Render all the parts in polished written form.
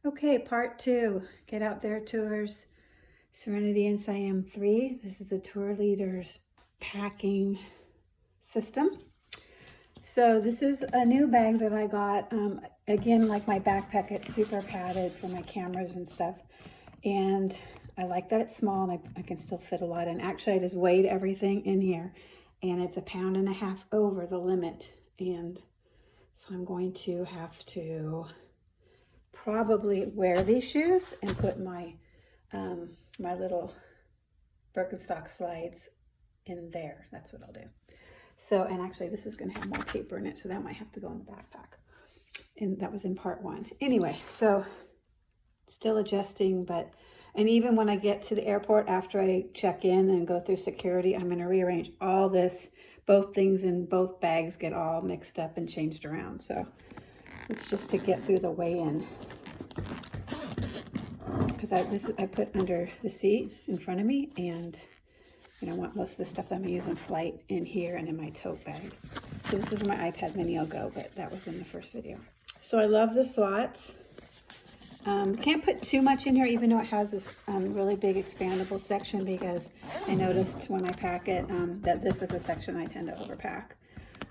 Okay, part 2, Get Out There Tours, Serenity and Siam 3. This is the tour leader's packing system. So this is a new bag that I got. Again, like my backpack, it's super padded for my cameras and stuff. And I like that it's small and I can still fit a lot in. Actually, I just weighed everything in here and it's 1.5 pounds over the limit. And so I'm going to have to probably wear these shoes and put my my little Birkenstock slides in there. That's what I'll do. So, and actually this is going to have more paper in it, so that might have to go in the backpack. And that was in part 1. Anyway, so still adjusting, and even when I get to the airport after I check in and go through security, I'm going to rearrange all this. Both things in both bags get all mixed up and changed around. So it's just to get through the weigh-in. Because I put under the seat in front of me, and I want most of the stuff that I'm going to use in flight in here and in my tote bag. So this is where my iPad mini will go, but that was in the first video. So I love the slots. Can't put too much in here, even though it has this really big expandable section, because I noticed when I pack it that this is a section I tend to overpack.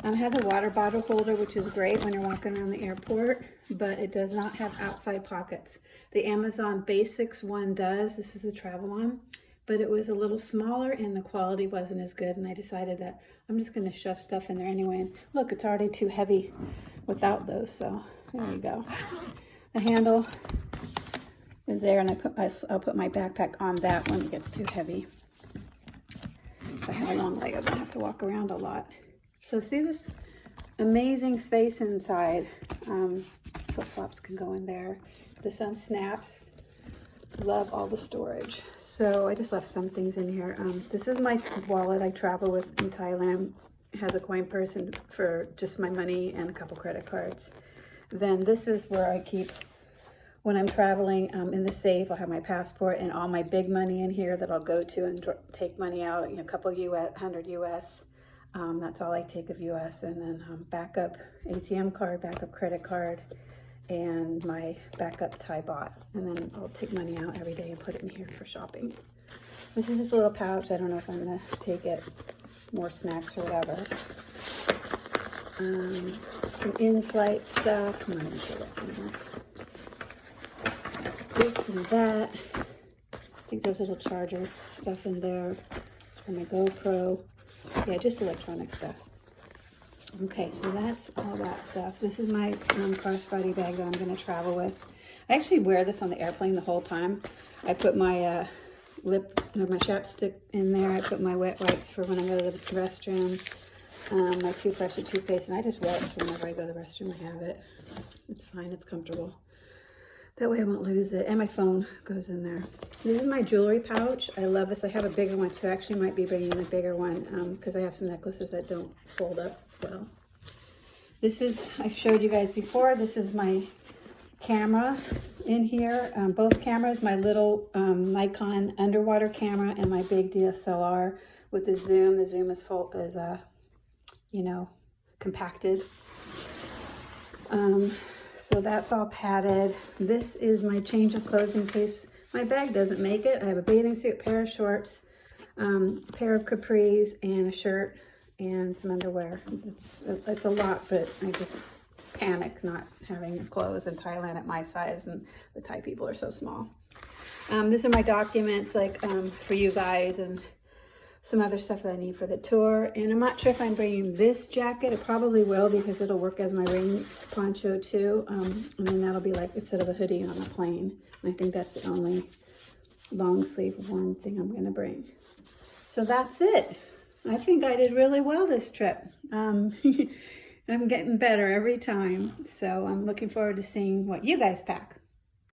It has a water bottle holder, which is great when you're walking around the airport, but it does not have outside pockets. The Amazon Basics one does. This is the travel one, but it was a little smaller and the quality wasn't as good, and I decided that I'm just going to shove stuff in there anyway. And look, it's already too heavy without those, so there you go. The handle is there, and I'll put my backpack on that when it gets too heavy. If I have a long leg, I'm going to have to walk around a lot. So see this amazing space inside. Flip-flops can go in there. The sun snaps. Love all the storage. So I just left some things in here. This is my wallet I travel with in Thailand. It has a coin purse and for just my money and a couple credit cards. Then this is where I keep, when I'm traveling, in the safe, I'll have my passport and all my big money in here that I'll go to and take money out, a couple US, 100 US. That's all I take of US, and then backup ATM card, backup credit card, and my backup Thai baht. And then I'll take money out every day and put it in here for shopping. This is just a little pouch. I don't know if I'm gonna take it, more snacks or whatever. Some in-flight stuff. Come on, let me see what's in here. This and that. I think there's little charger stuff in there. It's for my GoPro. Yeah, just electronic stuff. Okay, so that's all that stuff. This is my crossbody bag that I'm going to travel with. I actually wear this on the airplane the whole time. I put my my chapstick in there. I put my wet wipes for when I go to the restroom. My toothbrush and toothpaste, and I just wear it whenever I go to the restroom. I have it. It's fine. It's comfortable. That way I won't lose it. And my phone goes in there. This is my jewelry pouch. I love this. I have a bigger one too. I actually might be bringing a bigger one because I have some necklaces that don't fold up well. This is, I showed you guys before, this is my camera in here. Both cameras, my little Nikon underwater camera and my big DSLR with the zoom. The zoom is full, is compacted. So that's all padded. This is my change of clothes in case my bag doesn't make it. I have a bathing suit, pair of shorts, pair of capris, and a shirt, and some underwear. It's a lot, but I just panic not having clothes in Thailand at my size, and the Thai people are so small. These are my documents, like for you guys, and some other stuff that I need for the tour. And I'm not sure if I'm bringing this jacket. It probably will, because it'll work as my rain poncho too. And then that'll be like instead of a hoodie on a plane. And I think that's the only long sleeve warm thing I'm gonna bring. So that's it. I think I did really well this trip. I'm getting better every time. So I'm looking forward to seeing what you guys pack.